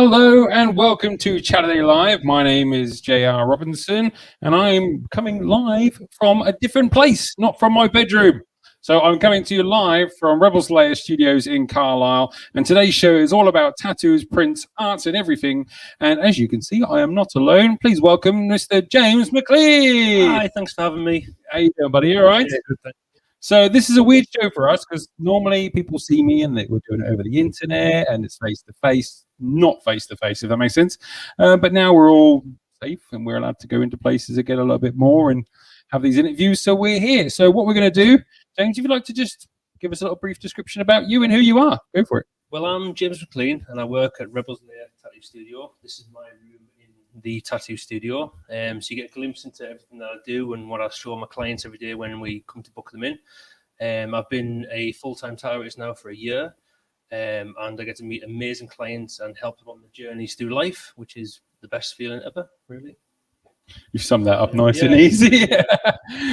Hello and welcome to Chaturday Live. My name is J.R. Robinson and I'm coming live from a different place, not from my bedroom. So I'm coming to you live from Rebels Lair Studios in Carlisle, and today's show is all about tattoos, prints, arts and everything. And as you can see, I am not alone. Please welcome Mr. James Mclean. Hi, thanks for having me. How you doing, buddy? You all right? Yeah, good, thanks. So this is a weird show for us because normally people see me and we're doing it over the internet and it's face to face, not face to face, if that makes sense. But now we're all safe and we're allowed to go into places and get a little bit more and have these interviews. So we're here. So what we're going to do, James, if you'd like to just give us a little brief description about you and who you are, go for it. Well, I'm James Mclean and I work at Rebels Lair Tattoo Studio. This is my room in the tattoo studio. So you get a glimpse into everything that I do and what I show my clients every day when we come to book them in. I've been a full-time tattoo artist now for a year, and I get to meet amazing clients and help them on the journeys through life, which is the best feeling ever, really. You've summed that up nice and easy.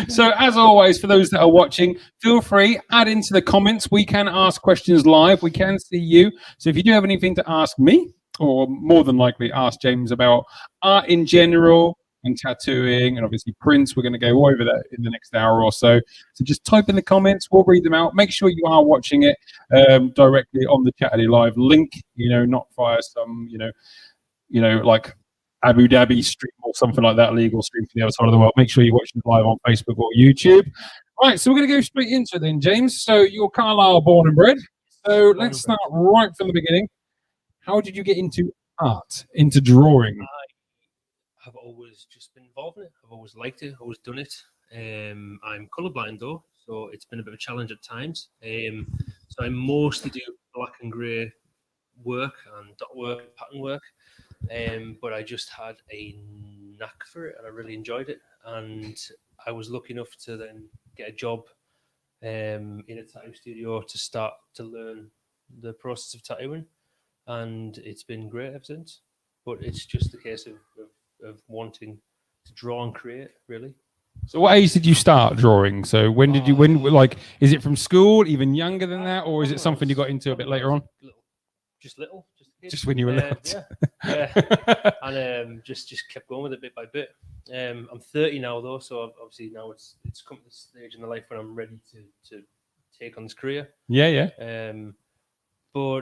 So as always, for those that are watching, feel free, add into the comments. We can ask questions live. We can see you. So if you do have anything to ask me, or more than likely ask James about art in general and tattooing and obviously prints, we're going to go over that in the next hour or so. So just type in the comments, we'll read them out. Make sure you are watching it directly on the Chaturday Live link, not via some, like Abu Dhabi stream or something like that, legal stream from the other side of the world. Make sure you're watching it live on Facebook or YouTube. Right, so we're going to go straight into it then, James. So you're Carlisle born and bred. So let's start right from the beginning. How did you get into art, into drawing? I have always just been involved in it. I've always liked it, always done it. I'm colourblind though, so it's been a bit of a challenge at times. So I mostly do black and grey work and dot work, pattern work. But I just had a knack for it and I really enjoyed it. And I was lucky enough to then get a job in a tattoo studio to start to learn the process of tattooing. And it's been great ever since. But it's just a case of wanting to draw and create, really. So what age did you start drawing? So when did you, is it from school, even younger than that? Or is it something you got into a bit later on? Little. Just when you were little. Yeah. And just kept going with it bit by bit. I'm 30 now though, so obviously now it's come to the stage in the life when I'm ready to take on this career. Yeah. But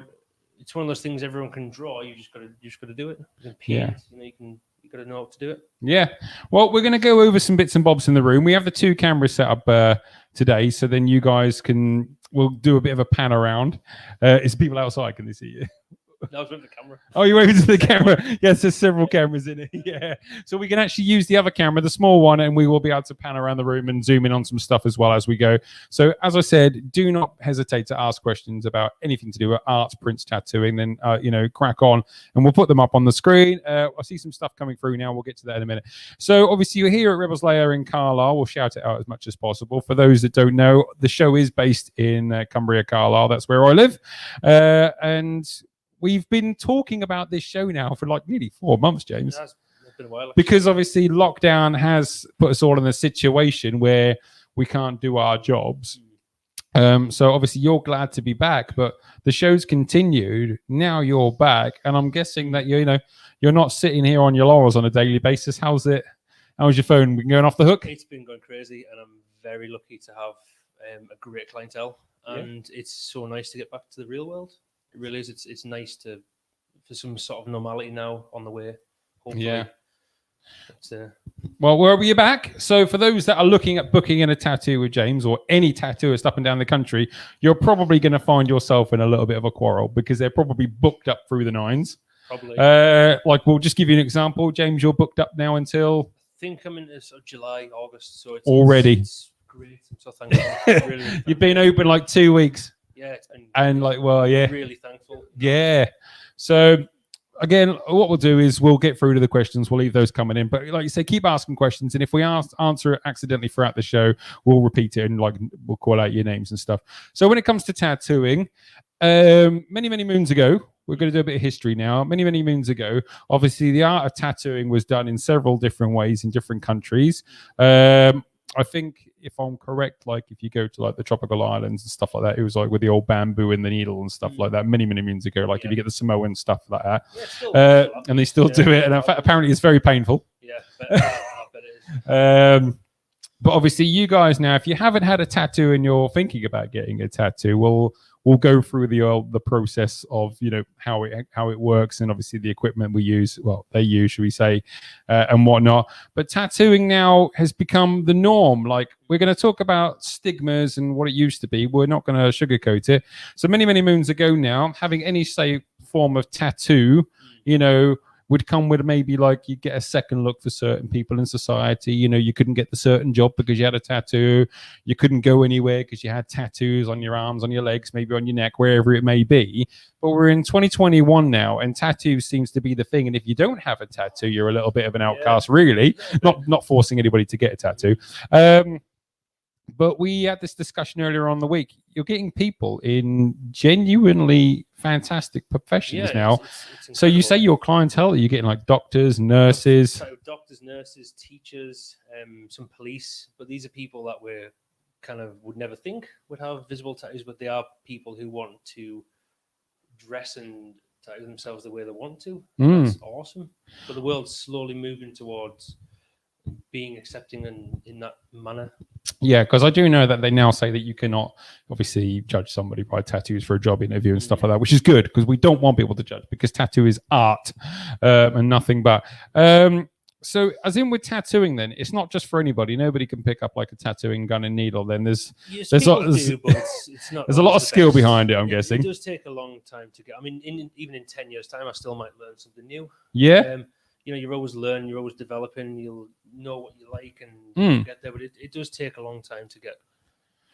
it's one of those things everyone can draw. You just gotta do it. You can paint, you gotta know how to do it. Yeah. Well, we're gonna go over some bits and bobs in the room. We have the two cameras set up today, so then you guys we'll do a bit of a pan around. Is people outside? Can they see you? I was with the camera. Oh, you're waving to the camera. Yes, there's several cameras in it. Yeah. So we can actually use the other camera, the small one, and we will be able to pan around the room and zoom in on some stuff as well as we go. So as I said, do not hesitate to ask questions about anything to do with art, prints, tattooing. Then, crack on and we'll put them up on the screen. I see some stuff coming through now. We'll get to that in a minute. So obviously you're here at Rebels Lair in Carlisle. We'll shout it out as much as possible. For those that don't know, the show is based in Cumbria, Carlisle. That's where I live. And we've been talking about this show now for like nearly 4 months, James. It's been a while. Because obviously lockdown has put us all in a situation where we can't do our jobs. So obviously you're glad to be back, but the show's continued. Now you're back, and I'm guessing that you're not sitting here on your laurels on a daily basis. How's your phone been going off the hook? It's been going crazy, and I'm very lucky to have a great clientele, and it's so nice to get back to the real world. It really is. It's nice for some sort of normality now on the way. Hopefully. Yeah. Well, where are you back? So for those that are looking at booking in a tattoo with James or any tattooist up and down the country, you're probably going to find yourself in a little bit of a quarrel because they're probably booked up through the nines. Probably. We'll just give you an example. James, you're booked up now until? I think I'm into sort of July, August. So already. It's great. I'm so thankful. Really You've been open like 2 weeks. Yeah, it's been really thankful. Yeah. So again, what we'll do is we'll get through to the questions. We'll leave those coming in. But like you say, keep asking questions. And if we answer it accidentally throughout the show, we'll repeat it and we'll call out your names and stuff. So when it comes to tattooing, many moons ago, we're going to do a bit of history now. Many moons ago, obviously the art of tattooing was done in several different ways in different countries. I think if I'm correct, like if you go to like the tropical islands and stuff like that, it was like with the old bamboo and the needle and stuff like that many moons ago. Like if you get the Samoan stuff like that, and they still do it, and in fact, apparently it's very painful. Yeah, I bet it is. But obviously, you guys now, if you haven't had a tattoo and you're thinking about getting a tattoo, we'll go through the process of how it works, and obviously the equipment we use. Well, they use, should we say, and whatnot. But tattooing now has become the norm. Like we're going to talk about stigmas and what it used to be. We're not going to sugarcoat it. So many moons ago now, having any form of tattoo, would come with maybe like you get a second look for certain people in society. You couldn't get the certain job because you had a tattoo. You couldn't go anywhere because you had tattoos on your arms, on your legs, maybe on your neck, wherever it may be. But we're in 2021 now, and tattoos seems to be the thing. And if you don't have a tattoo, you're a little bit of an outcast, really. Not forcing anybody to get a tattoo. But we had this discussion earlier on the week. You're getting people in genuinely fantastic professions now. It's so you say your clientele, are you getting like doctors, nurses? Doctors, nurses, teachers, some police. But these are people that we're kind of would never think would have visible tattoos, but they are people who want to dress and tattoo themselves the way they want to. That's awesome. But the world's slowly moving towards being accepting in that manner. Yeah, because I do know that they now say that you cannot obviously judge somebody by tattoos for a job interview and stuff like that, which is good because we don't want people to judge, because tattoo is art and nothing but. So as in with tattooing, then it's not just for anybody. Nobody can pick up like a tattooing gun and needle. Then there's a lot of skill behind it. I'm guessing it does take a long time to get. I mean, even in 10 years' time, I still might learn something new. Yeah. You're always learning, you're always developing, you'll know what you like and get there, but it does take a long time to get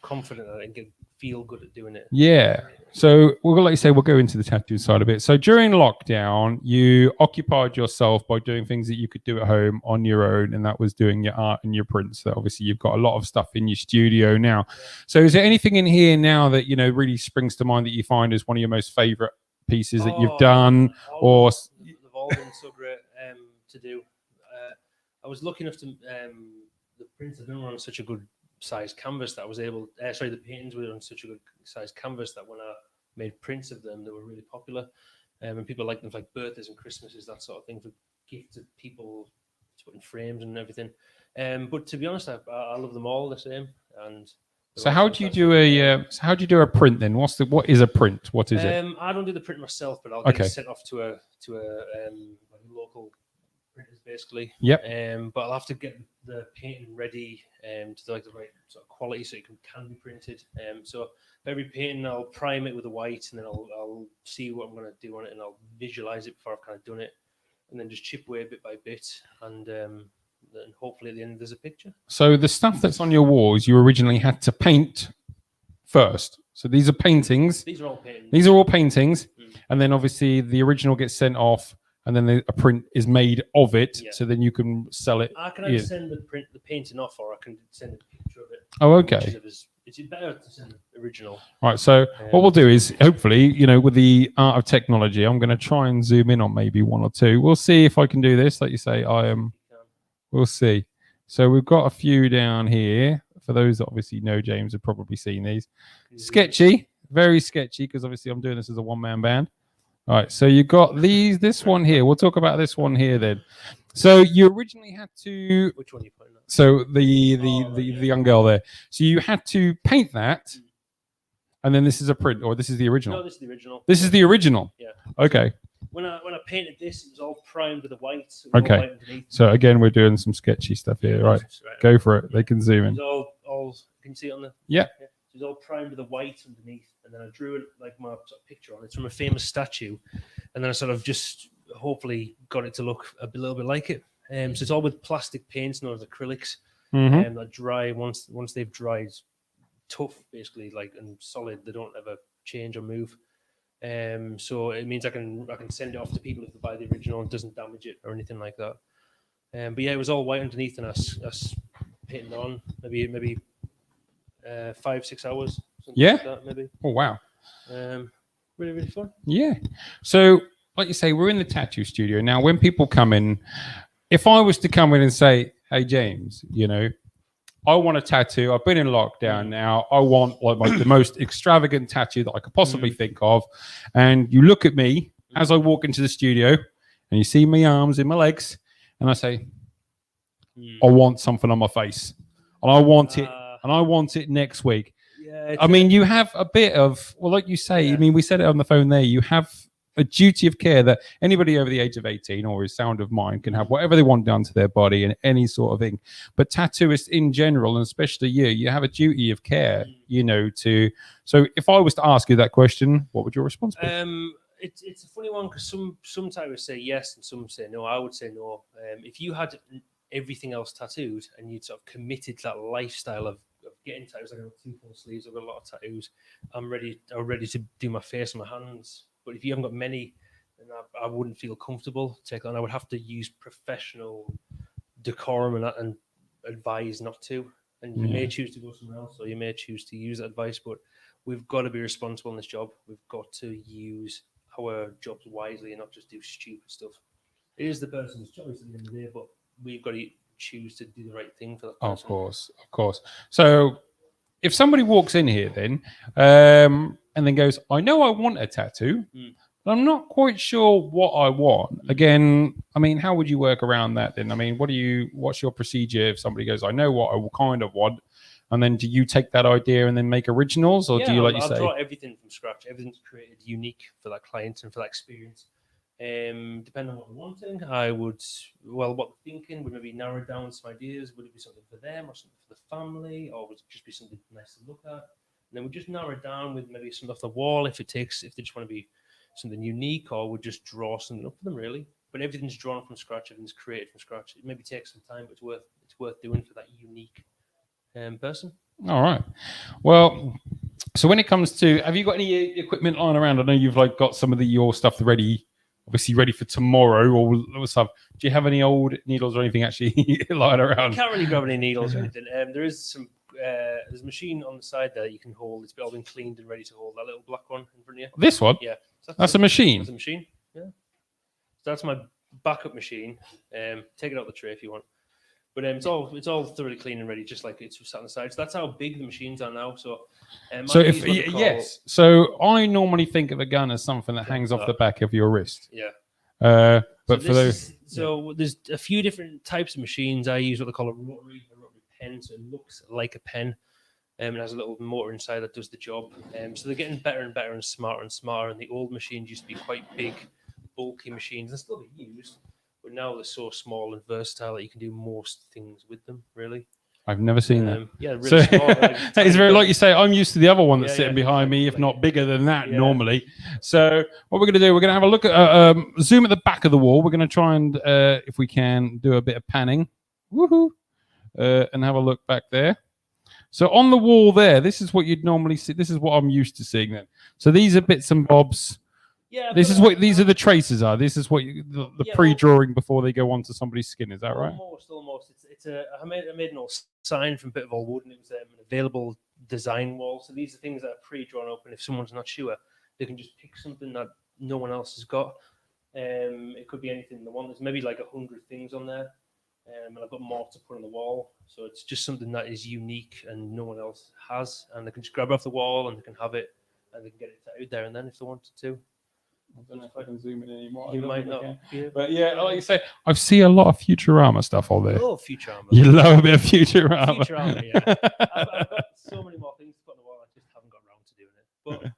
confident at it and feel good at doing it. Yeah. So like you say, we'll go into the tattoo side of it. So during lockdown, you occupied yourself by doing things that you could do at home on your own, and that was doing your art and your prints. So obviously you've got a lot of stuff in your studio now. So is there anything in here now that really springs to mind that you find is one of your most favorite pieces that you've done? Or they've all been so great to do. I was lucky enough to the prints have been on such a good size canvas that I was able. The paintings were on such a good size canvas that when I made prints of them, they were really popular, and people liked them for like birthdays and Christmases, that sort of thing, for gifts to people, to put in frames and everything. But to be honest, I love them all the same. And so how do you do a print then? What is a print? What is it? I don't do the print myself, but I'll get it sent off to a local printers basically. Yep. But I'll have to get the painting ready to like the right sort of quality so it can be printed. So every painting I'll prime it with a white, and then I'll see what I'm going to do on it, and I'll visualize it before I've kind of done it, and then just chip away bit by bit, and then hopefully at the end there's a picture. So the stuff that's on your walls, you originally had to paint first. So these are paintings. These are all paintings. These are all paintings, and then obviously the original gets sent off, and then a print is made of it. So then you can sell it. I can either send the painting off, or I can send a picture of it. Oh, okay. It's better to send the original. All right. So what we'll do is, hopefully, with the art of technology, I'm going to try and zoom in on maybe one or two. We'll see if I can do this. Like you say, we'll see. So we've got a few down here. For those that obviously know James have probably seen these. Sketchy, very sketchy, because obviously I'm doing this as a one-man band. All right, so you got this one here. We'll talk about this one here then. So you originally had to. Which one are you putting up? So the young girl there. So you had to paint that, and then this is a print, or this is the original. No, this is the original. This is the original. Yeah. Okay. When I painted this, it was all primed with a white. Okay. So again, we're doing some sketchy stuff here, right? Go for it. They can zoom in. It's all. Can you see it on the? Yeah. It's all primed with a white underneath, and then I drew it like my sort of picture on it. It's from a famous statue, and then I sort of just hopefully got it to look a little bit like it. So it's all with plastic paints, not as acrylics, that dry once they've dried, tough basically, like, and solid. They don't ever change or move. So it means I can send it off to people if they buy the original and it doesn't damage it or anything like that. But yeah, it was all white underneath, and I painted on maybe 5-6 hours. Yeah. Like that, maybe. Oh wow. Really fun. Yeah. So like you say, we're in the tattoo studio now. When people come in, if I was to come in and say, "Hey James, I want a tattoo. I've been in lockdown now. I want like the most extravagant tattoo that I could possibly think of. And you look at me as I walk into the studio and you see my arms and my legs and I say, I want something on my face. And I want it. And I want it next week. Yeah, I mean, you have a bit of, well, like you say, I mean, we said it on the phone there, you have a duty of care that anybody over the age of 18 or is sound of mind can have whatever they want done to their body and any sort of thing. But tattooists in general, and especially you have a duty of care, you know, to. So if I was to ask you that question, what would your response be? It's a funny one because some tattooists say yes and some say no. I would say no. If you had everything else tattooed and you'd sort of committed to that lifestyle of getting tattoos, I got 2 full sleeves, I've got a lot of tattoos. I'm ready to do my face and my hands. But if you haven't got many, then I wouldn't feel comfortable to take on. I would have to use professional decorum and advise not to. And you may choose to go somewhere else, or you may choose to use that advice. But we've got to be responsible in this job. We've got to use our jobs wisely and not just do stupid stuff. It is the person's choice at the end of the day, but we've got to choose to do the right thing for that person. Of course. So if somebody walks in here then and then goes, I know I want a tattoo, but I'm not quite sure what I want. Again, I mean, how would you work around that then? I mean, what's your procedure if somebody goes, I know what I kind of want, and then do you take that idea and then make originals, or do you I'll draw everything from scratch. Everything's created unique for that client and for that experience. Depending on what they're wanting, what they're thinking, would maybe narrow down some ideas. Would it be something for them or something for the family, or would it just be something nice to look at? And then we just narrow it down with maybe something off the wall if they just want to be something unique, or we'll just draw something up for them really. But everything's drawn from scratch, everything's created from scratch. It maybe takes some time, but it's worth doing for that unique person. All right. Well, so when it comes to, have you got any equipment lying around? I know you've like got some of your stuff obviously ready for tomorrow or stuff. Do you have any old needles or anything actually lying around? I can't really grab any needles or anything. There is some. There's a machine on the side there you can hold. It's all been cleaned and ready to hold. That little black one in front of you. This one? Yeah. That's a machine. That's a machine. Yeah. So that's my backup machine. Take it out the tray if you want. But it's all thoroughly clean and ready, just like it's sat on the side. So that's how big the machines are now. So So I normally think of a gun as something that hangs off the back of your wrist. Yeah. But there's a few different types of machines. I use what they call a rotary pen, so it looks like a pen. It has a little motor inside that does the job. So they're getting better and better and smarter. And the old machines used to be quite big, bulky machines and still be used. But now they're so small and versatile that you can do most things with them, really. I've never seen that. Yeah, really small. It's very, like you say, I'm used to the other one that's sitting behind me, if not bigger than that normally. So what we're going to do, we're going to have a look at, zoom at the back of the wall. We're going to try and, if we can, do a bit of panning. Woohoo! And have a look back there. So on the wall there, this is what you'd normally see. This is what I'm used to seeing then. So these are bits and bobs. Yeah. These are the traces are. This is what the pre-drawing before they go onto somebody's skin. Is that right? Almost. I made an old sign from a bit of old wood, and it was an available design wall. So these are things that are pre-drawn up, and if someone's not sure, they can just pick something that no one else has got. It could be anything they want. There's maybe like 100 things on there. And I've got more to put on the wall, so it's just something that is unique and no one else has, and they can just grab it off the wall and they can have it and they can get it tattooed there and then if they wanted to. I don't know if I can zoom in anymore. You might not. Yeah. But yeah, like you say, I see a lot of Futurama stuff on there. Oh, Futurama. You love a bit of Futurama. Futurama, yeah. I've got so many more things to put on the wall, I just haven't got around to doing it. But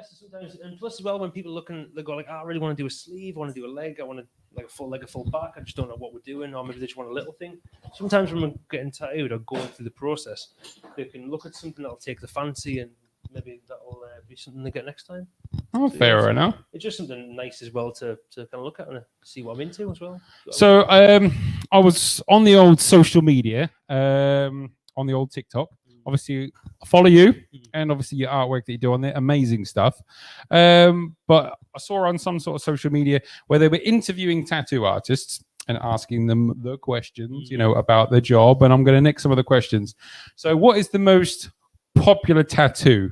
so sometimes, and plus as well, when people they go like, I really want to do a sleeve, I want to do a leg, I want to like a full leg, a full back, I just don't know what we're doing, or maybe they just want a little thing. Sometimes when we're getting tattooed or going through the process, they can look at something that'll take the fancy, and maybe that'll be something they get next time. Oh, so, fair enough. It's just something nice as well to kind of look at and see what I'm into as well. So I was on the old social media, on the old TikTok. Obviously, I follow you, and obviously your artwork that you do on there, amazing stuff. But I saw on some sort of social media where they were interviewing tattoo artists and asking them the questions, about their job. And I'm going to nick some of the questions. So, what is the most popular tattoo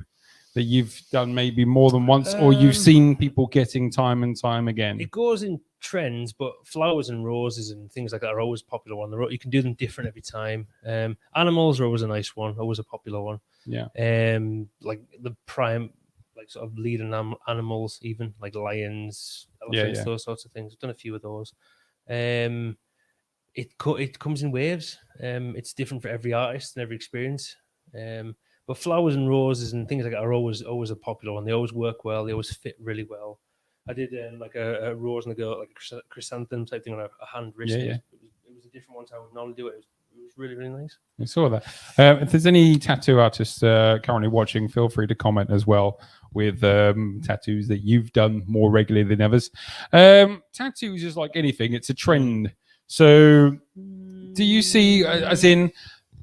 that you've done maybe more than once, or you've seen people getting time and time again? It goes in trends, but flowers and roses and things like that are always popular on the road. You can do them different every time. Animals are always a nice one, always a popular one. Yeah. Like the prime, like sort of leading animals, even like lions, elephants, those sorts of things. I've done a few of those. It comes in waves. It's different for every artist and every experience. But flowers and roses and things like that are always a popular one. They always work well. They always fit really well. I did like a rose and a girl, like a chrysanthemum type thing on a hand wrist. Yeah. It was a different one to how I would normally do it. It was really, really nice. I saw that. If there's any tattoo artists currently watching, feel free to comment as well with tattoos that you've done more regularly than others. Tattoos is like anything; it's a trend. So, do you see, as in,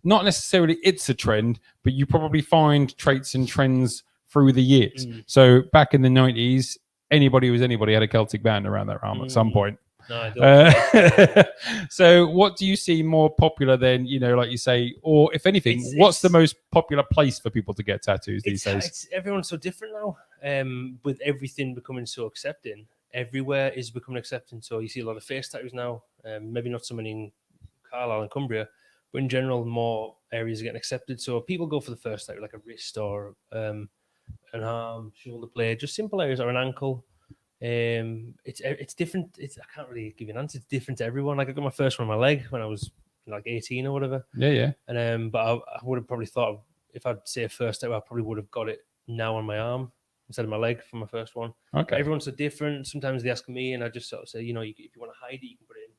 not necessarily it's a trend, but you probably find traits and trends through the years. So, back in the 90s, anybody was anybody had a Celtic band around their arm at some point. No, I don't. So what do you see more popular than, like you say, or if anything, what's the most popular place for people to get tattoos these days? Everyone's so different now. With everything becoming so accepting, everywhere is becoming accepting. So you see a lot of face tattoos now. Maybe not so many in Carlisle and Cumbria, but in general, more areas are getting accepted. So people go for the first tattoo, like a wrist or an arm, shoulder blade, just simple areas, or an ankle. It's different. I can't really give you an answer. It's different to everyone. Like I got my first one on my leg when I was like 18 or whatever. Yeah. And but I would have probably thought if I'd say a first tattoo, I probably would have got it now on my arm instead of my leg for my first one. Okay. But everyone's so different. Sometimes they ask me, and I just sort of say, if you want to hide it, you can put it in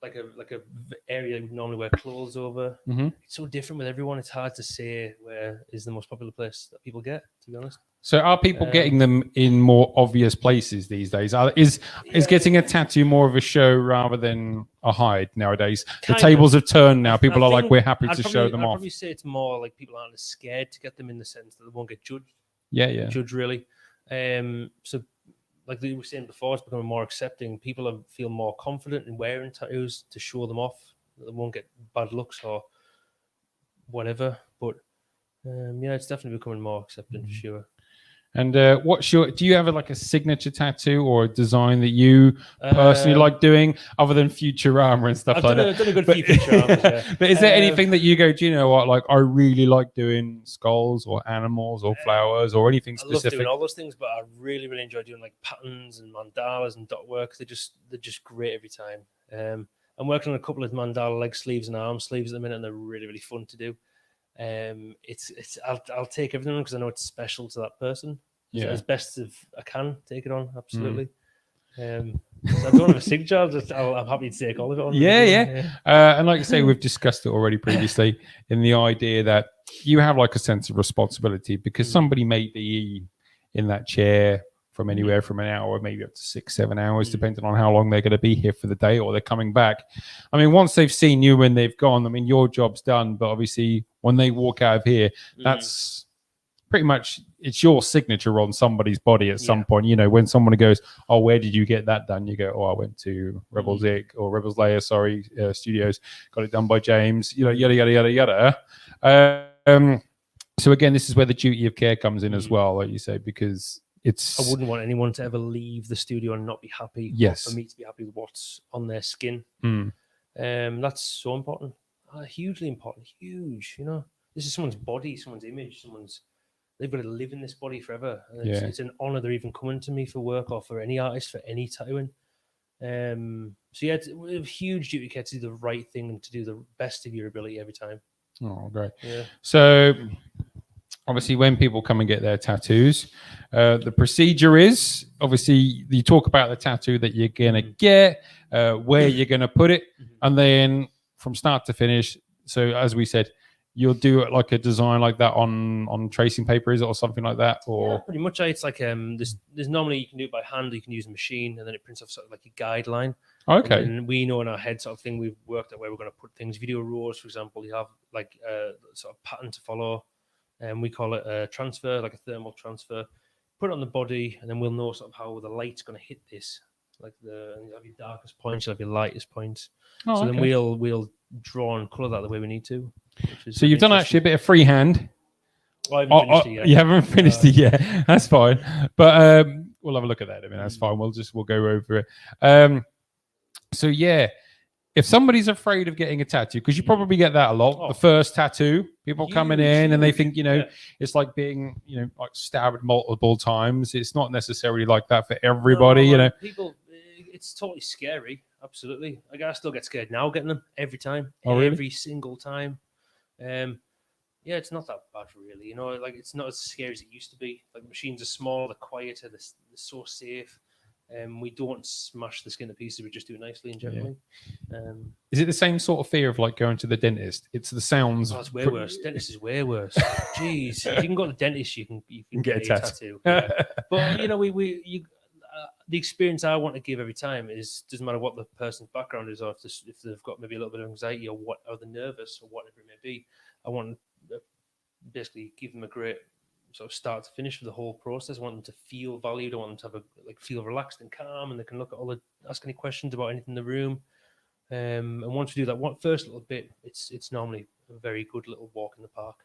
like a area you normally wear clothes over. Mm-hmm. It's so different with everyone. It's hard to say where is the most popular place that people get, to be honest. So are people getting them in more obvious places these days? Is getting a tattoo more of a show rather than a hide nowadays? The tables have turned now. People are like, we're happy to show them off. I'd probably say it's more like people aren't as scared to get them in the sense that they won't get judged. Yeah. Judged really. So like we were saying before, it's becoming more accepting. People feel more confident in wearing tattoos to show them off. They won't get bad looks or whatever. But it's definitely becoming more accepting for sure. And do you have a signature tattoo or a design that you personally like doing other than Futurama and stuff like that? I've done a good few Futuramas, yeah. But is there anything that you go, do you know what, like I really like doing skulls or animals or flowers or anything specific? I love doing all those things, but I really, really enjoy doing like patterns and mandalas and dot work. They're just great every time. I'm working on a couple of mandala leg sleeves and arm sleeves at the minute, and they're really, really fun to do. I'll take everything on because I know it's special to that person. So as best as I can take it on, absolutely. So I don't have a signature. I'm happy to take all of it on. Yeah. And like you say, we've discussed it already previously in the idea that you have like a sense of responsibility because somebody may be in that chair from anywhere from an hour, maybe up to 6-7 hours, depending on how long they're going to be here for the day or they're coming back. I mean, once they've seen you and they've gone, I mean, your job's done. But obviously, when they walk out of here, that's pretty much it's your signature on somebody's body at some point. When someone goes, "Oh, where did you get that done?" You go, "Oh, I went to Rebels Inc. or Rebels Layer, Studios. Got it done by James." Yada yada yada. So again, this is where the duty of care comes in as well, like you say, because I wouldn't want anyone to ever leave the studio and not be happy. Yes. For me to be happy with what's on their skin. That's so important. Hugely important. Huge. This is someone's body, someone's image, they've got to live in this body forever. And it's an honor they're even coming to me for work or for any artist, for any tattooing. It's a huge duty of care to do the right thing and to do the best of your ability every time. Oh, great. Yeah. So obviously when people come and get their tattoos, the procedure is obviously you talk about the tattoo that you're going to get, where you're going to put it, and then from start to finish. So as we said, you'll do like a design like that on tracing paper, is it, or something like that? Or pretty much. It's like there's normally you can do it by hand, or you can use a machine, and then it prints off sort of like a guideline. Okay. And we know in our head sort of thing we've worked out where we're going to put things. If you do a rose, for example, you have like a sort of pattern to follow, and we call it a transfer, like a thermal transfer. Put it on the body, and then we'll know sort of how the light's going to hit this. Like you'll have your darkest points, you'll have your lightest points. Then we'll draw and colour that the way we need to. So you've done actually a bit of freehand. Well, I haven't finished it yet. You haven't finished it yet. That's fine. But we'll have a look at that. I mean, that's fine. We'll go over it. So yeah, if somebody's afraid of getting a tattoo, because you probably get that a lot, the first tattoo, people coming in and they think, it's like being, like stabbed multiple times. It's not necessarily like that for everybody, People, it's totally scary. Absolutely. Like, I still get scared now getting them every time. Oh, really? Every single time. Yeah, it's not that bad, really. Like, it's not as scary as it used to be. Like, machines are smaller, they're quieter, they're so safe. We don't smash the skin to pieces. We just do it nicely and gently. Is it the same sort of fear of like going to the dentist? It's the sounds. Oh, it's way worse. Dentist is way worse. Jeez, if you can go to the dentist, you can get a tattoo. Yeah. But the experience I want to give every time is, doesn't matter what the person's background is, or if they've got maybe a little bit of anxiety or they're nervous or whatever it may be. I want to basically give them a great sort of start to finish for the whole process. I want them to feel valued. I want them to have feel relaxed and calm, and they can look at ask any questions about anything in the room. And once we do that first little bit, it's normally a very good little walk in the park.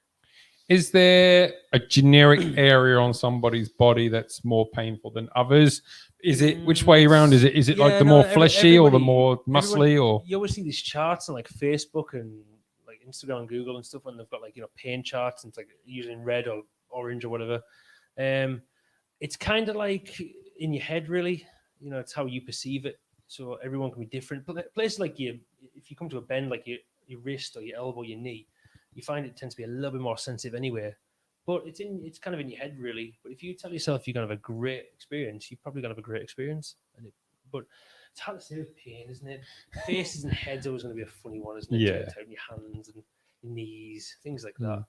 Is there a generic area on somebody's body that's more painful than others? Is it which way around? Is it like the more fleshy or the more muscly? Or you always see these charts on like Facebook and like Instagram and Google and stuff, when they've got pain charts, and it's like usually in red or orange or whatever. It's kind of like in your head, really. It's how you perceive it. So everyone can be different. Places like if you come to a bend, like your wrist or your elbow, your knee, you find it tends to be a little bit more sensitive anyway. But it's kind of in your head, really. But if you tell yourself you're gonna have a great experience, you're probably gonna have a great experience. But it's hard to say with pain, isn't it? Faces and heads always gonna be a funny one, isn't it? Yeah. Your hands and your knees, things like that.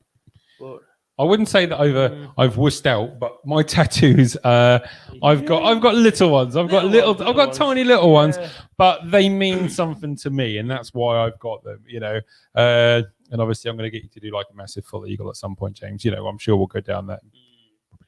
But I wouldn't say that I've wussed out, but my tattoos, I've got little ones. I've got tiny little ones, but they mean something to me, and that's why I've got them. And obviously I'm going to get you to do like a massive full eagle at some point, James. I'm sure we'll go down that.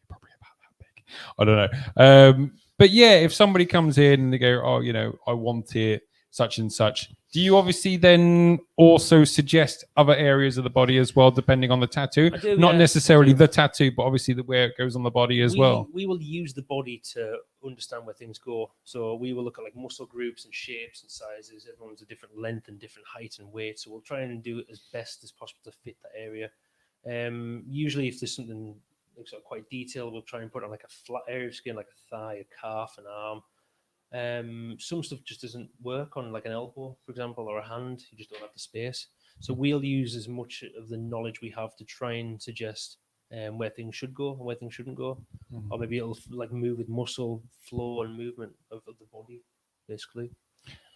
Probably about that big. I don't know. But yeah, if somebody comes in and they go, oh, I want it such and such, do you obviously then also suggest other areas of the body as well, depending on the tattoo? Not necessarily the tattoo, but obviously where it goes on the body as well. We will use the body to understand where things go. So we will look at like muscle groups and shapes and sizes. Everyone's a different length and different height and weight. So we'll try and do it as best as possible to fit that area. Usually if there's something sort of quite detailed, we'll try and put on like a flat area of skin, like a thigh, a calf, an arm. Some stuff just doesn't work on like an elbow, for example, or a hand. You just don't have the space. So we'll use as much of the knowledge we have to try and suggest where things should go and where things shouldn't go, or maybe it'll like move with muscle flow and movement of the body, basically.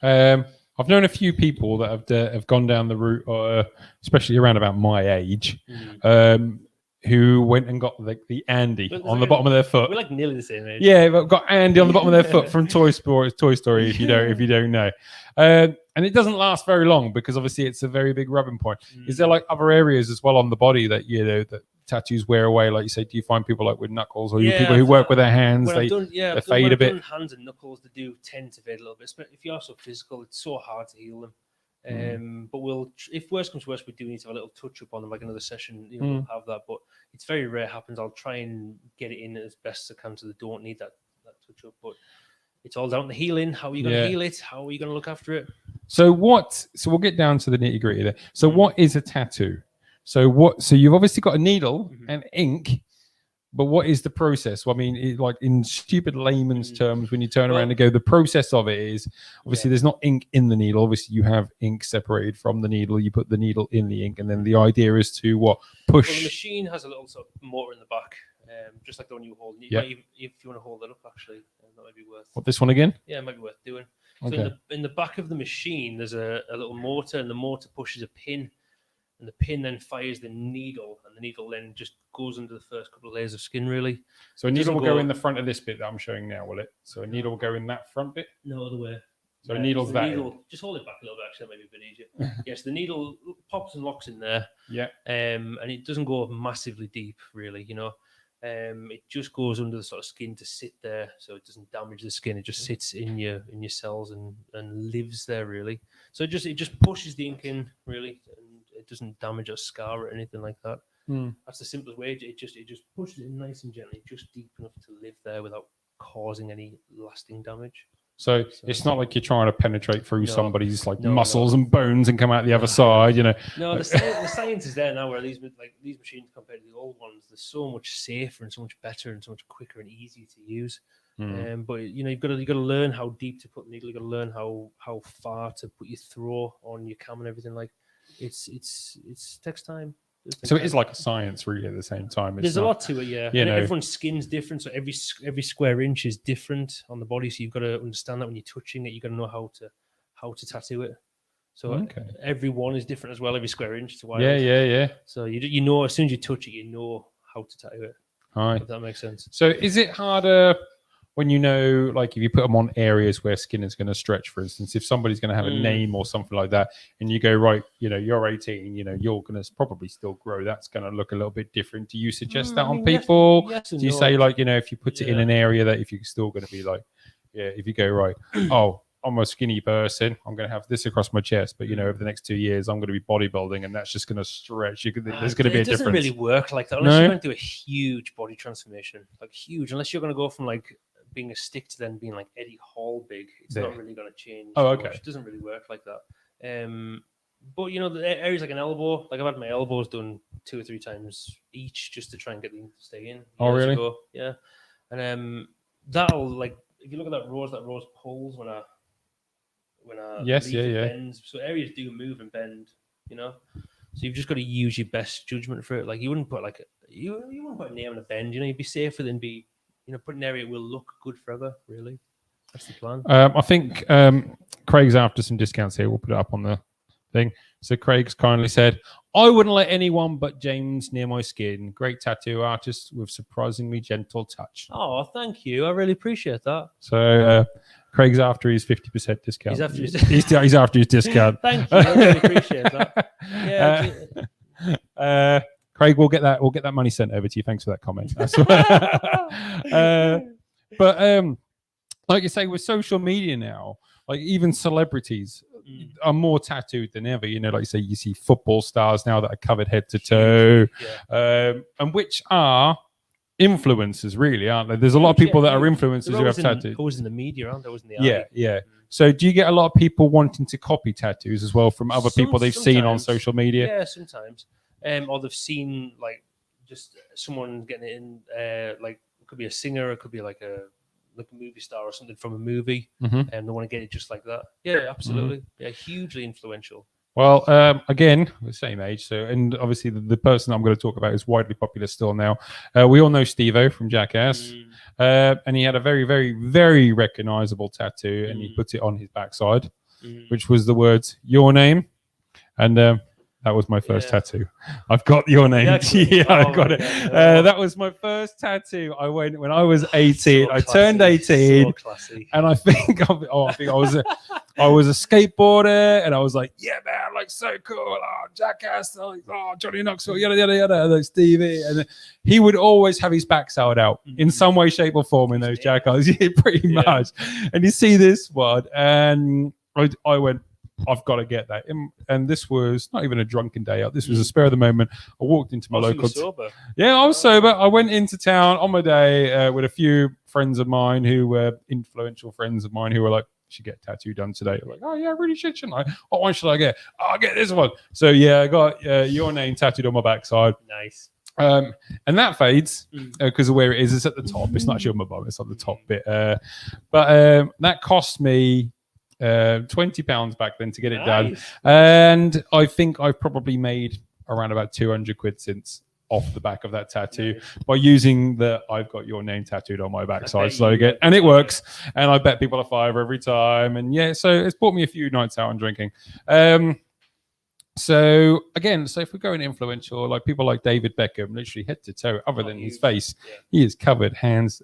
I've known a few people that have gone down the route, especially around about my age, who went and got the Andy on the bottom of their foot. We're like nearly the same age. Yeah, but got Andy on the bottom of their foot from Toy Story. If you don't know, and it doesn't last very long because obviously it's a very big rubbing point. Is there like other areas as well on the body that that tattoos wear away? Like you say, do you find people like with knuckles, or people who work with their hands, they fade a bit? Hands and knuckles, they do tend to fade a little bit. But if you're so physical, it's so hard to heal them. But if worse comes to worse, we do need to have a little touch up on them, like another session. We'll have that, but it's very rare it happens. I'll try and get it in as best as I can, so they don't need that touch up. But it's all down to healing. How are you going to heal it? How are you going to look after it? So we'll get down to the nitty gritty there. So what is a tattoo? So you've obviously got a needle and ink. But what is the process? Well, I mean, like in stupid layman's terms, when you turn around and go, the process of it is obviously there's not ink in the needle. Obviously, you have ink separated from the needle. You put the needle in the ink, and then the idea is to push. Well, the machine has a little sort of motor in the back, just like the one you hold. If you want to hold it up, actually, that might be worth. What, this one again? Yeah, it might be worth doing. Okay. So in the back of the machine, there's a little motor, and the motor pushes a pin. And the pin then fires the needle, and the needle then just goes under the first couple of layers of skin, really. So a needle will go in the front of this bit that I'm showing now, will it? So a needle will go in that front bit? No other way. So a needle's that. Just hold it back a little bit, actually, that might be a bit easier. Yes, the needle pops and locks in there. Yeah. And it doesn't go massively deep, really, It just goes under the sort of skin to sit there, so it doesn't damage the skin. It just sits in your cells and lives there, really. So it just pushes the ink in, really, and it doesn't damage or scar or anything like that. That's the simplest way. It just pushes it nice and gently, just deep enough to live there without causing any lasting damage. So it's not like you're trying to penetrate through somebody's like muscles and bones and come out the other side, you know. No, the science is there now. Where these machines compared to the old ones, they're so much safer and so much better and so much quicker and easier to use. But you know, you've got to learn how deep to put the needle. You've got to learn how far to put your throw on your cam and everything. Like it takes time. So it is like a science, really. At the same time, there's a lot to it, yeah. You know, everyone's skin's different, so every square inch is different on the body. So you've got to understand that when you're touching it, you've got to know how to tattoo it. So every one is different as well. Every square inch. Yeah. So you know, as soon as you touch it, you know how to tattoo it. Right. If that makes sense. So is it harder when you know, like if you put them on areas where skin is going to stretch, for instance, if somebody's going to have a name or something like that, and you go, right, you know, you're 18, you know, you're going to probably still grow. That's going to look a little bit different. Do you suggest that on people? Yes Do you say, like, you know, if you put it in an area that if you're still going to be like, if you go, right, oh, I'm a skinny person, I'm going to have this across my chest, but, you know, over the next 2 years, I'm going to be bodybuilding and that's just going to stretch. There's going to be a difference. It doesn't really work like that unless you're going to do a huge body transformation, like huge, unless you're going to go from like being a stick to then being like Eddie Hall big. It's not really going to change. Oh, okay. It doesn't really work like that. But you know, the areas like an elbow, like I've had my elbows done 2 or 3 times each just to try and get them to stay in. Oh, really? Yeah. And that'll, like, if you look at that rose pulls when I bends. So areas do move and bend, you know. So you've just got to use your best judgment for it. Like you wouldn't put you wouldn't put a nail in a bend. You know, you'd be safer than put an area that will look good forever. Really, that's the plan. I think Craig's after some discounts here. We'll put it up on the thing. So Craig's kindly said, "I wouldn't let anyone but James near my skin. Great tattoo artist with surprisingly gentle touch." Oh, thank you. I really appreciate that. So Craig's after his 50% discount. He's after his discount. Thank you. I really appreciate that. Yeah. Craig, we'll get that money sent over to you. Thanks for that comment. But like you say, with social media now, like even celebrities are more tattooed than ever. You know, like you say, you see football stars now that are covered head to toe, and which are influencers, really, aren't they? There's a lot of people that are influencers who have tattoos. Always in the media, aren't they? Always in the eye. Yeah. So do you get a lot of people wanting to copy tattoos as well from other people they've seen on social media? Yeah, sometimes. Or they've seen like just someone getting it in, like it could be a singer, it could be like a movie star or something from a movie, and they want to get it just like that. Yeah, absolutely. Yeah, hugely influential. Well, again, the same age. So, and obviously the person I'm going to talk about is widely popular still now. We all know Steve-O from Jackass, and he had a very, very, very recognizable tattoo, and he put it on his backside, which was the words "your name," and that was my first tattoo. I've got your name. I got it. That was my first tattoo. I went when I was 18. I turned 18, and I think I was a skateboarder, and I was like, yeah, man, like so cool. Oh, Jackass. Johnny Knoxville, yada yada yada. Like Stevie, and he would always have his backside out in some way, shape, or form in those Jackass. Pretty much. And you see this one, and I went, I've got to get that. And this was not even a drunken day out. This was a spur of the moment. I walked into my local. Sober. Yeah, I was sober. I went into town on my day with a few friends of mine who were influential friends of mine who were like, should get a tattoo done today. Like, oh yeah, I really should, shouldn't I? What one should I get? Oh, I'll get this one. So yeah, I got your name tattooed on my backside. Nice. And that fades because of where it is. It's at the top. It's not actually on my bum. It's on the top bit. But that cost me £20 back then to get it done, and I think I've probably made around about 200 quid since off the back of that tattoo by using the "I've got your name tattooed on my backside" slogan, and it works. And I bet people a $5 every time, and so it's bought me a few nights out and drinking. So again, if we're going influential, like people like David Beckham, literally head to toe, other than his face, he is covered hands,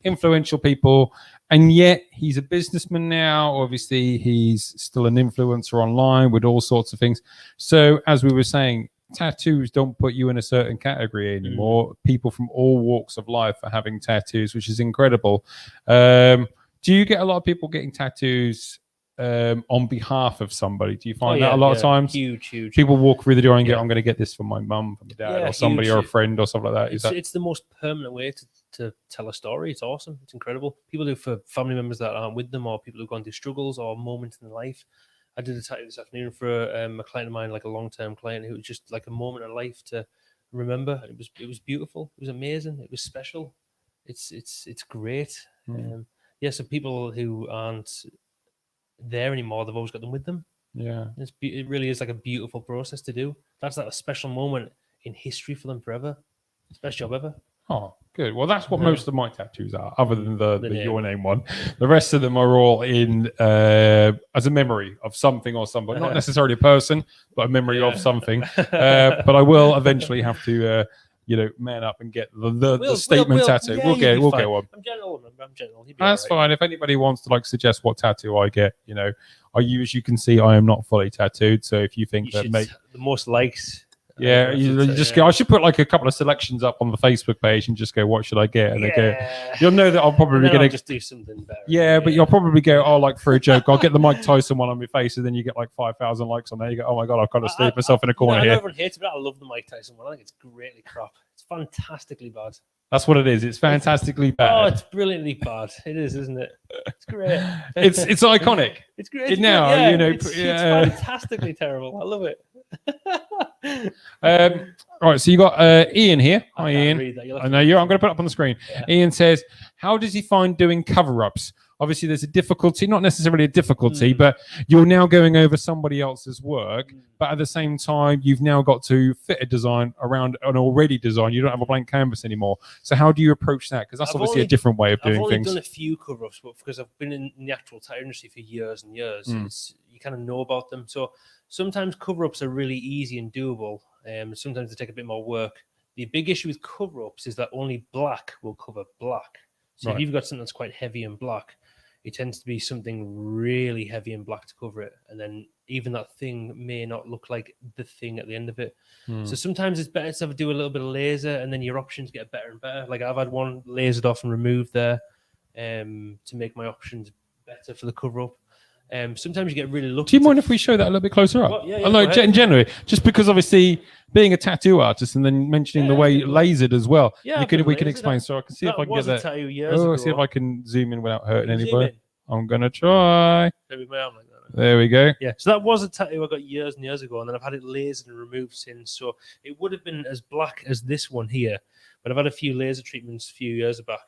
influential people. And yet he's a businessman now. Obviously, he's still an influencer online with all sorts of things. So as we were saying, tattoos don't put you in a certain category anymore. People from all walks of life are having tattoos, which is incredible. Do you get a lot of people getting tattoos on behalf of somebody? Do you find that a lot of times? Huge. People walk through the door and I'm going to get this for my mum, for my dad, or somebody, or a friend, or something like that. It's the most permanent way to tell a story. It's awesome. It's incredible. People do it for family members that aren't with them, or people who've gone through struggles or moments in their life. I did a tattoo this afternoon for a client of mine, like a long-term client, who was just like a moment of life to remember. It was beautiful. It was amazing. It was special. It's great. Yeah, so people who aren't there anymore, they've always got them with them. Yeah, it really is like a beautiful process to do. That's like a special moment in history for them forever. It's the best job ever. Oh, good. Well, that's what most of my tattoos are, other than the your name one. Yeah. The rest of them are all in as a memory of something or somebody. Not necessarily a person, but a memory of something. But I will eventually have to, man up and get the statement tattoo. Yeah, we'll get one. I'm gentle, remember. I'm gentle. That's fine. If anybody wants to suggest what tattoo I get, as you can see, I am not fully tattooed. So if you think the most likes. Yeah, you just go. I should put a couple of selections up on the Facebook page and just go, "What should I get?" And they go, "You'll know that I'm probably going to just do something better." Yeah, but you'll probably go, "Oh, for a joke, I'll get the Mike Tyson one on my face," and then you get 5,000 likes on there. You go, "Oh my god, I've got to sleep myself in a corner here." I know everyone hates it, but I love the Mike Tyson one. I think it's greatly crap. It's fantastically bad. That's what it is. It's fantastically bad. Oh, it's brilliantly bad. It is, isn't it? It's great. it's iconic. It's great. It's it's fantastically terrible. I love it. Right, so you got Ian here. Hi, Ian. I know you. I'm going to put it up on the screen. Yeah. Ian says, "How does he find doing cover-ups? Obviously, there's a difficulty, not necessarily a difficulty, but you're now going over somebody else's work. But at the same time, you've now got to fit a design around an already design. You don't have a blank canvas anymore. So how do you approach that? Because that's obviously a different way of doing things. I've only done a few cover-ups, but because I've been in the actual tattoo industry for years and years, you kind of know about them. So sometimes cover-ups are really easy and doable. Sometimes they take a bit more work. The big issue with cover-ups is that only black will cover black. So if you've got something that's quite heavy and black, it tends to be something really heavy and black to cover it. And then even that thing may not look like the thing at the end of it. So sometimes it's better to do a little bit of laser, and then your options get better and better. Like I've had one lasered off and removed there to make my options better for the cover-up. Sometimes you get really lucky. Do you mind if we show that a little bit closer up? Well, yeah, I know, generally, just because obviously being a tattoo artist and then mentioning the way lasered as well. Yeah, we can explain. So I can see if I can get that. See if I can zoom in without hurting anybody. I'm gonna try. There we go. Yeah, so that was a tattoo I got years and years ago, and then I've had it lasered and removed since. So it would have been as black as this one here, but I've had a few laser treatments a few years back.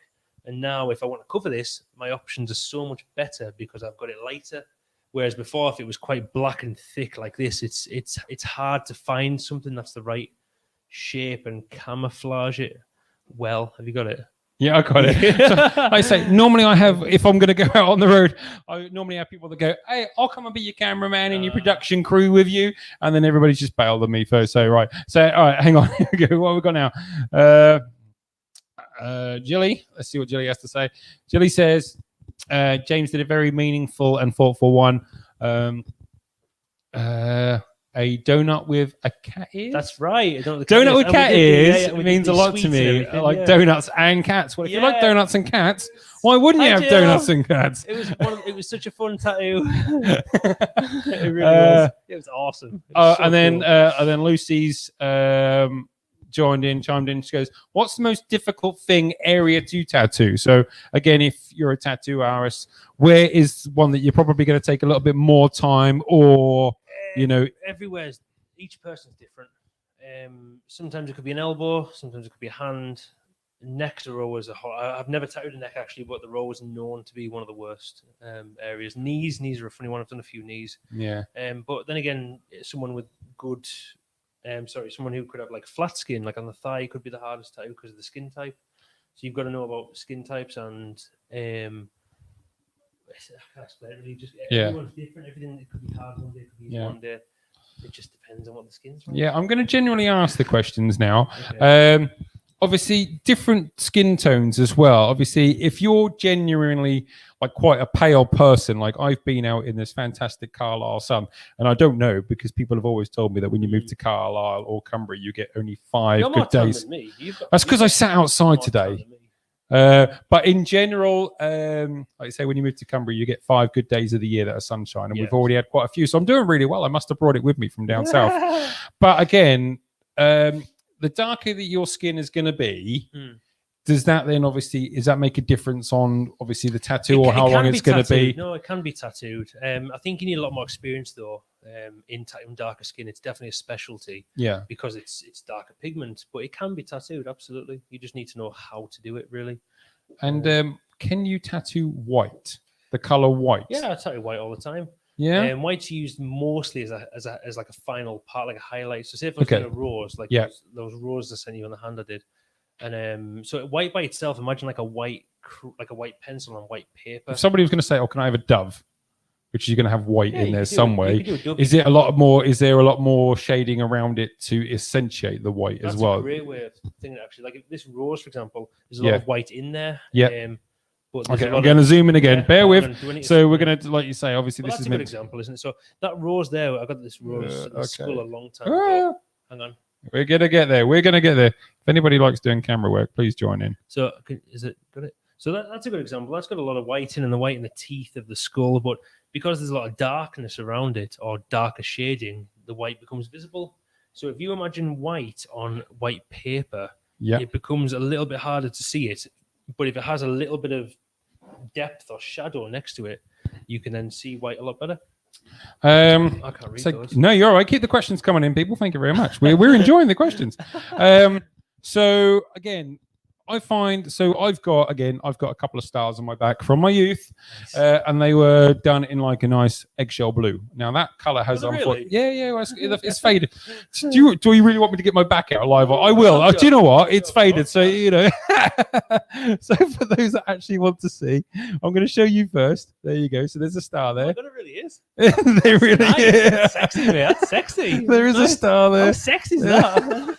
And now if I want to cover this, my options are so much better because I've got it lighter. Whereas before, if it was quite black and thick like this, it's hard to find something that's the right shape and camouflage it well. Have you got it? Yeah, I got it. So, like I say, normally if I'm going to go out on the road, I normally have people that go, "Hey, I'll come and be your cameraman and your production crew with you." And then everybody's just bailed on me first. So, all right, hang on. Here we go. What have we got now? Jilly, let's see what Jilly has to say. Jilly says, James did a very meaningful and thoughtful one. A donut with a cat ears? That's right. Donut with cat ears means a lot to me. I like donuts and cats. Well, if you like donuts and cats, why wouldn't you have donuts and cats? It was such a fun tattoo. It really was. It was awesome. And then Lucy's chimed in. She goes, "What's the most difficult area to tattoo?" So again, if you're a tattoo artist, where is one that you're probably going to take a little bit more time, or everywhere. Each person's different. Sometimes it could be an elbow, sometimes it could be a hand. Necks are always I've never tattooed a neck actually, but they're always known to be one of the worst areas. Knees are a funny one. I've done a few knees. Yeah. But then again, someone with good someone who could have flat skin, like on the thigh, could be the hardest tattoo because of the skin type. So you've got to know about skin types, and I can't explain it really. Just everyone's different. Everything, it could be hard one day, it could be easy one day. It just depends on what the skin's like. Yeah, I'm going to genuinely ask the questions now. Okay. Obviously, different skin tones as well. Obviously, if you're genuinely quite a pale person, like I've been out in this fantastic Carlisle sun, and I don't know because people have always told me that when you move to Carlisle or Cumbria, you get only 5 good days. That's because I sat outside today. But in general, like I say, when you move to Cumbria, you get 5 good days of the year that are sunshine, and we've already had quite a few. So I'm doing really well. I must have brought it with me from down south. But again, the darker that your skin is going to be, does that then obviously, does that make a difference on obviously the tattoo or how long it's going to be? No, it can be tattooed. I think you need a lot more experience though. In darker skin, it's definitely a specialty. Yeah. Because it's darker pigment, but it can be tattooed. Absolutely, you just need to know how to do it really. And can you tattoo white? The color white? Yeah, I tattoo white all the time. Yeah. And white's used mostly as like a final part, like a highlight. So say if I was doing a rose, like those roses I sent you on the hand I did. And so white by itself, imagine like a white pencil on white paper. If somebody was going to say, "Oh, can I have a dove?" Which you're going to have white in there some way. Is there a lot more shading around it to accentuate the white as well? That's a great way of thinking. Actually, like if this rose, for example, there's a lot of white in there. Yeah. Okay, I'm going to zoom in again. Bear with. So we're going to, like you say, obviously this is a good example, isn't it? So that rose there, I got this rose skull a long time ago. Hang on. We're going to get there. If anybody likes doing camera work, please join in. So is it got it? So that's a good example. That's got a lot of white in and the white in the teeth of the skull, but because there's a lot of darkness around it or darker shading, the white becomes visible. So if you imagine white on white paper, it becomes a little bit harder to see it. But if it has a little bit of depth or shadow next to it, you can then see white a lot better. I can't read those. No, you're all right. Keep the questions coming in, people. Thank you very much. We're enjoying the questions. So again, I've got a couple of stars on my back from my youth, and they were done in like a nice eggshell blue. Now that color has it's faded. Do you really want me to get my back out live? I will. Do you know what? It's faded. So so for those that actually want to see, I'm going to show you first. There you go. So there's a star there. It really is. They really is. That's sexy, man. That's sexy. There is a star there. How sexy is that?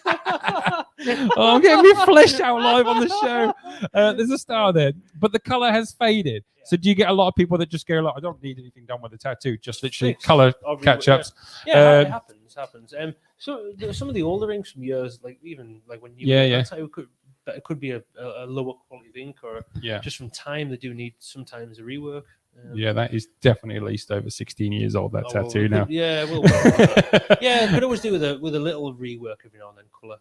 I'm getting me fleshed out live on the show. There's a star there, but the color has faded. So do you get a lot of people that just go like, I don't need anything done with the tattoo, just literally color catch-ups? Yeah, it happens. So some of the older inks from years, like even like when you it could be a lower quality of ink, or just from time they do need sometimes a rework. That is definitely at least over 16 years old, that tattoo now. Could always do with a little rework every now and then, color.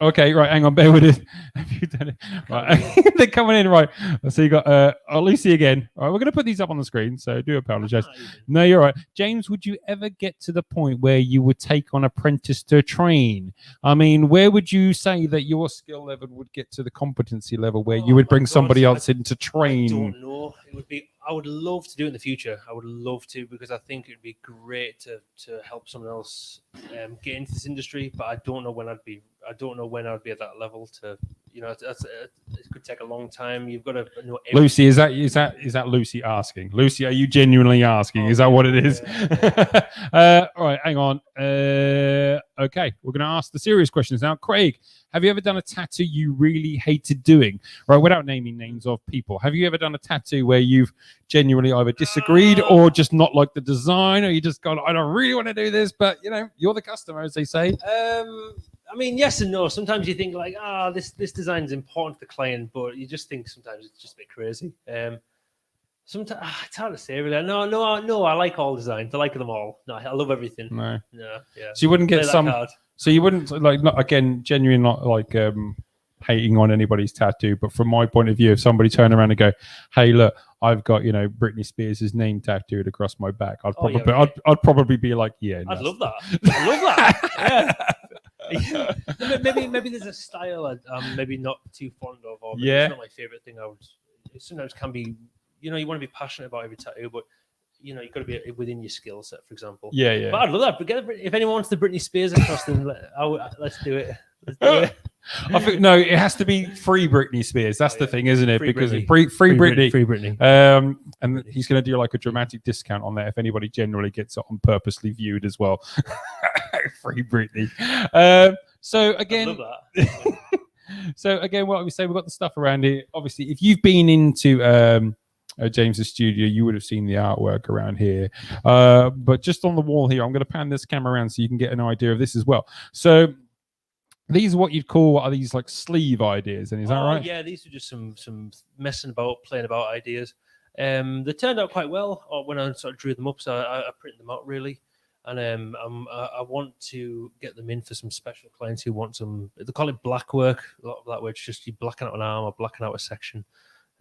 Okay, right, hang on, bear with it. Have you done it? Right. They're coming in, right. So you got Lucy again. All right, we're going to put these up on the screen, so do apologize. No, you're right. James, would you ever get to the point where you would take on apprentice to train? I mean, where would you say that your skill level would get to the competency level where you would bring somebody else in to train? I don't know. I would love to do it in the future. I would love to, because I think it'd be great to help someone else get into this industry. But I don't know when I'd be at that level to, it could take a long time. You've got to know everything. Lucy, is that Lucy asking? Lucy, are you genuinely asking? Is that what it is? All right, hang on. Okay, we're going to ask the serious questions now. Craig, have you ever done a tattoo you really hated doing? Right, without naming names of people. Have you ever done a tattoo where you've genuinely either disagreed or just not liked the design, or you just gone, I don't really want to do this, but you're the customer, as they say. I mean, yes and no. Sometimes you think like, this design is important to the client, but you just think sometimes it's just a bit crazy. Sometimes it's hard to say really. No. I like all designs. I like them all. No, I love everything. No. Yeah. So you wouldn't get some. So you wouldn't genuinely not like hating on anybody's tattoo, but from my point of view, if somebody turned around and go, "Hey, look, I've got Britney Spears' name tattooed across my back," I'd probably be like, "Yeah, I'd love that. I love that." Yeah. maybe there's a style I'm maybe not too fond of, or it's not my favorite thing. It sometimes can be, you want to be passionate about every tattoo, but you've got to be within your skill set, for example. Yeah. But I'd love that. But if anyone wants the Britney Spears across them, let's do it. I think no, it has to be free Britney Spears. That's the thing, isn't it? Free because Britney. Free Britney. Free Britney. And he's going to do like a dramatic discount on that if anybody generally gets it on purposely viewed as well. Free Britney. So again, what we say, we've got the stuff around here. Obviously, if you've been into James's studio, you would have seen the artwork around here. But just on the wall here, I'm going to pan this camera around so you can get an idea of this as well. So these are what you'd call, what are these like sleeve ideas? And is that right? Yeah, these are just some messing about, playing about ideas. They turned out quite well when I sort of drew them up, so I printed them out really. And I want to get them in for some special clients who want some. They call it black work. A lot of that where it's just you blacking out an arm or blacking out a section.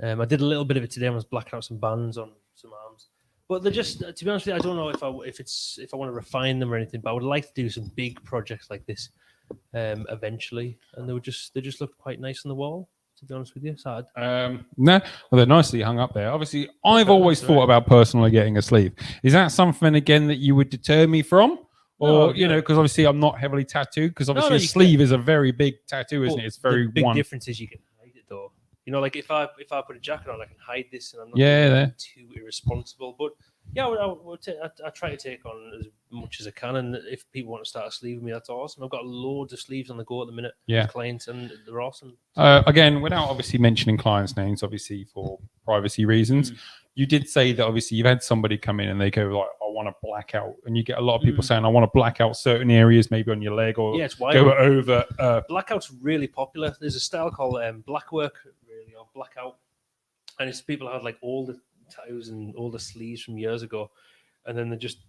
I did a little bit of it today. I was blacking out some bands on some arms. But they're just, to be honest with you, I don't know if I want to refine them or anything. But I would like to do some big projects like this eventually, and they just look quite nice on the wall. To be honest with you, so no, well, they're nicely hung up there. Obviously, I've always thought about personally getting a sleeve. Is that something again that you would deter me from? Or, you know, because obviously I'm not heavily tattooed, because obviously a sleeve is a very big tattoo, isn't it? It's very the big difference is you can hide it though. You know, like if I put a jacket on, I can hide this, and I'm not too irresponsible. But yeah, I try to take on as much as I can, and if people want to start a sleeve with me, that's awesome. I've got loads of sleeves on the go at the minute. Yeah, with clients, and they're awesome. Again, without obviously mentioning clients' names, obviously for privacy reasons, you did say that obviously you've had somebody come in and they go like, "I want to black out," and you get a lot of people saying, "I want to black out certain areas, maybe on your leg or go over." Blackout's really popular. There's a style called black work, really, or blackout, and it's people have like all the tattoos and all the sleeves from years ago, and then they just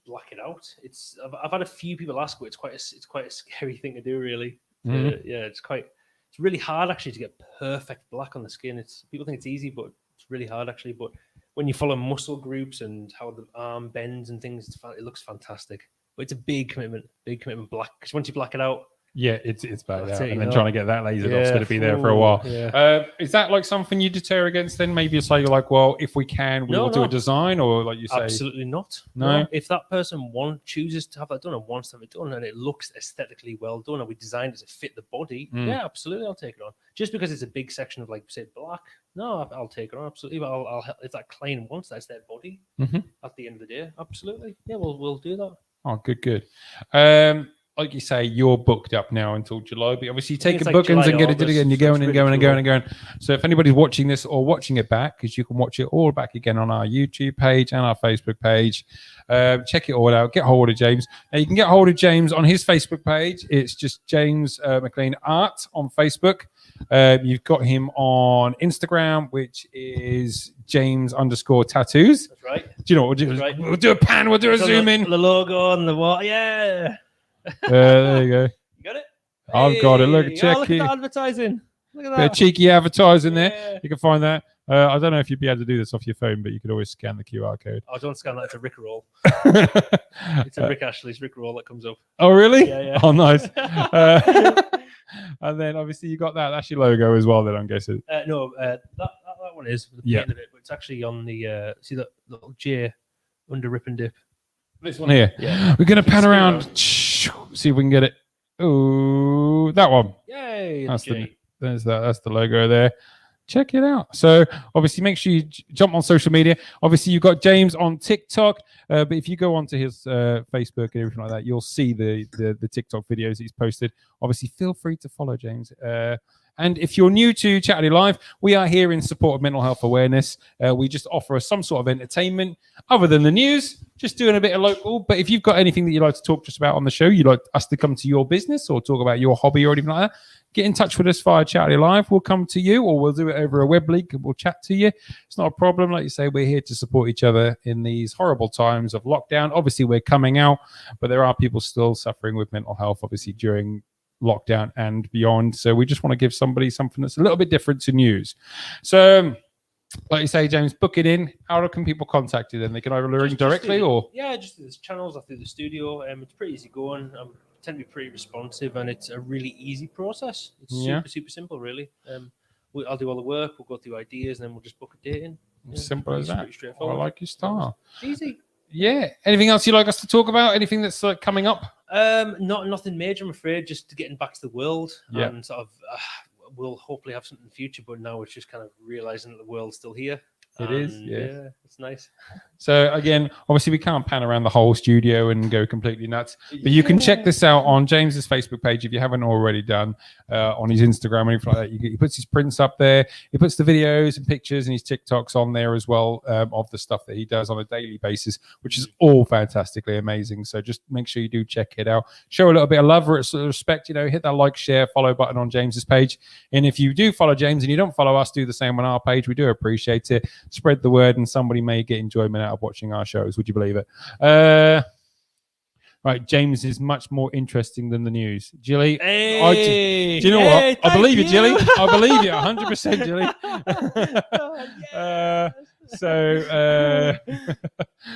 black it out. I've had a few people ask, but it's quite a scary thing to do, really. It's really hard actually to get perfect black on the skin. People think it's easy, but it's really hard actually. But when you follow muscle groups and how the arm bends and things, it looks fantastic. But it's a big commitment black, because once you black it out, it's bad out. And then trying to get that lasered off is going to be there for a while. Is that like something you deter against then? Maybe it's like you're like, well, if we can, we will do a design, or like you say, absolutely not. No. If that person chooses to have that done and wants to have it done, and it looks aesthetically well done, and we designed it to fit the body, yeah, absolutely, I'll take it on. Just because it's a big section of like say black, no, I'll take it on absolutely. But I'll if that client wants that's their body at the end of the day, absolutely, yeah, we'll do that. Oh, good. Like you say, you're booked up now until July, but obviously you take your bookings and get it again. You're going and going and going and going. So if anybody's watching this or watching it back, because you can watch it all back again on our YouTube page and our Facebook page, check it all out. Get hold of James. Now you can get hold of James on his Facebook page. It's just James Mclean Art on Facebook. You've got him on Instagram, which is James_tattoos. That's right. Do you know what we'll do? Right. We'll do a pan. We'll do a zoom in. The logo on the wall. Yeah. There you go. You got it? I've got it. Look, check look at that advertising. Look at that. Bit of cheeky advertising there. You can find that. I don't know if you'd be able to do this off your phone, but you could always scan the QR code. Oh, don't scan that. It's a Rick roll. It's a Rick Ashley's Rick roll that comes up. Oh, really? Yeah. Oh, nice. And then obviously you got that. That's your logo as well, then I'm guessing. No, that one is the paint of it, but it's actually on the see that little J under Rip and Dip. This one here. Yeah. We're gonna pan around. See if we can get it. Oh, that one. Yay! That's the logo there. Check it out. So obviously make sure you jump on social media. Obviously you've got James on TikTok, but if you go onto his Facebook and everything like that, you'll see the TikTok videos he's posted. Obviously feel free to follow James. And if you're new to Chaturday Live, we are here in support of mental health awareness. We just offer some sort of entertainment other than the news, just doing a bit of local. But if you've got anything that you'd like to talk just about on the show, you'd like us to come to your business or talk about your hobby or anything like that, get in touch with us via Chaturday Live. We'll come to you, or we'll do it over a web link and we'll chat to you. It's not a problem. Like you say, we're here to support each other in these horrible times of lockdown. Obviously, we're coming out, but there are people still suffering with mental health, obviously, during lockdown and beyond. So we just want to give somebody something that's a little bit different to news. So like you say, James, book it in. How can people contact you then? They can either ring directly or just through the channels or through the studio. It's pretty easy going. I tend to be pretty responsive, and it's a really easy process. It's super simple, really. I'll do all the work, we'll go through ideas, and then we'll just book a date in. Simple as that. I like your style. Easy. Yeah. Anything else you'd like us to talk about? Anything that's coming up? Nothing major, I'm afraid. Just getting back to the world and sort of we'll hopefully have something in the future, but now it's just kind of realizing that the world's still here. It is, yeah, it's nice. So again, obviously we can't pan around the whole studio and go completely nuts, but you can check this out on James's Facebook page if you haven't already done, on his Instagram and anything like that. He puts his prints up there. He puts the videos and pictures and his TikToks on there as well, of the stuff that he does on a daily basis, which is all fantastically amazing. So just make sure you do check it out. Show a little bit of love or respect, hit that like, share, follow button on James's page. And if you do follow James and you don't follow us, do the same on our page. We do appreciate it. Spread the word and somebody may get enjoyment out of watching our shows. Would you believe it? Right, James is much more interesting than the news. Jilly, Hey, do you know hey, what? I believe you, thank Jilly. you. I believe you 100%, Jilly. Yes. That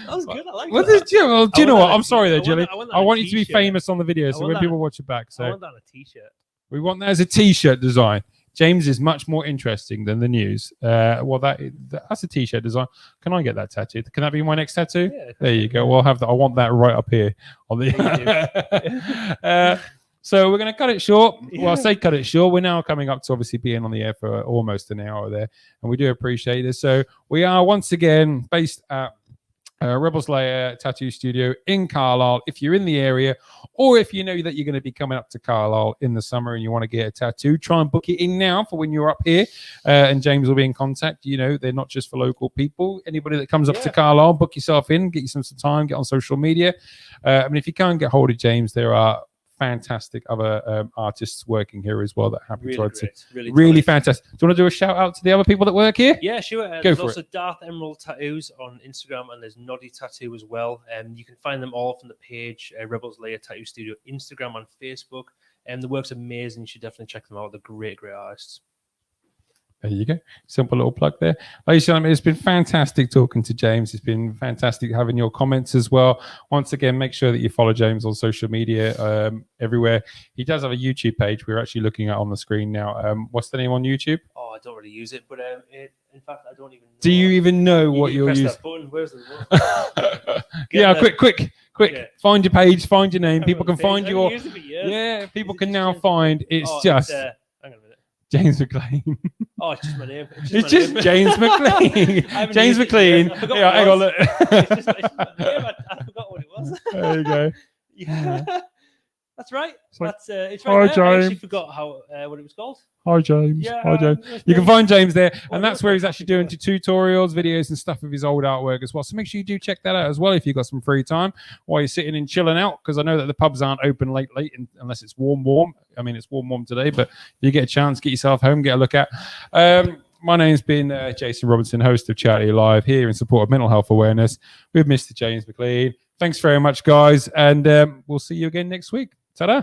was good. I like Well, that. do you know I want what? that I'm sorry there, Jilly. I want that I on a want you to be t-shirt. famous on the video, so want when that- people watch it back, I so want that on a t-shirt. we want that as a t-shirt design. James is much more interesting than the news. Well, that's a t-shirt design. Can I get that tattooed? Can that be my next tattoo? Yeah, There you go. We'll have that. I want that right up here on the. So we're going to cut it short. Well, I say cut it short. We're now coming up to obviously being on the air for almost an hour there, and we do appreciate this. So we are once again based at Rebels Lair Tattoo Studio in Carlisle. If you're in the area, or if you know that you're going to be coming up to Carlisle in the summer and you want to get a tattoo, try and book it in now for when you're up here. And James will be in contact. You know, they're not just for local people. Anybody that comes up to Carlisle, book yourself in, get you some time, get on social media. I mean, if you can't get hold of James, there are fantastic other artists working here as well that are happy to really fantastic. Do you want to do a shout out to the other people that work here? Yeah, sure. There's also Darth Emerald Tattoos on Instagram, and there's Noddy Tattoo as well. You can find them all from the page Rebels Lair Tattoo Studio, Instagram and Facebook. And the work's amazing. You should definitely check them out. They're great artists. There you go. Simple little plug there. Ladies and gentlemen, it's been fantastic talking to James. It's been fantastic having your comments as well. Once again, make sure that you follow James on social media everywhere. He does have a YouTube page we're actually looking at on the screen now. What's the name on YouTube? Oh, I don't really use it, but in fact, I don't even know. Do you even know what you're using? That button. Where's the Yeah, quick. Yeah. Find your page, find your name. People can find your... Yeah, people can now find... It's just... Hang on a minute. James Mclean. Oh, it's just my name. It's just James Mclean. James Mclean. Yeah, hang on. Look. It's just my name. I forgot what it was. There you go. Yeah. That's right. It's right. Hi, there. James. I actually forgot what it was called. Hi, James. Yeah, Hi, James. You can find James there, and that's where he's actually doing tutorials, videos, and stuff of his old artwork as well. So make sure you do check that out as well if you've got some free time while you're sitting and chilling out, because I know that the pubs aren't open late, unless it's warm. I mean, it's warm today, but if you get a chance, get yourself home, get a look at. My name's been Jason Robinson, host of Chaturday Live, here in support of mental health awareness with Mr. James Mclean. Thanks very much, guys, and we'll see you again next week. Ta-da!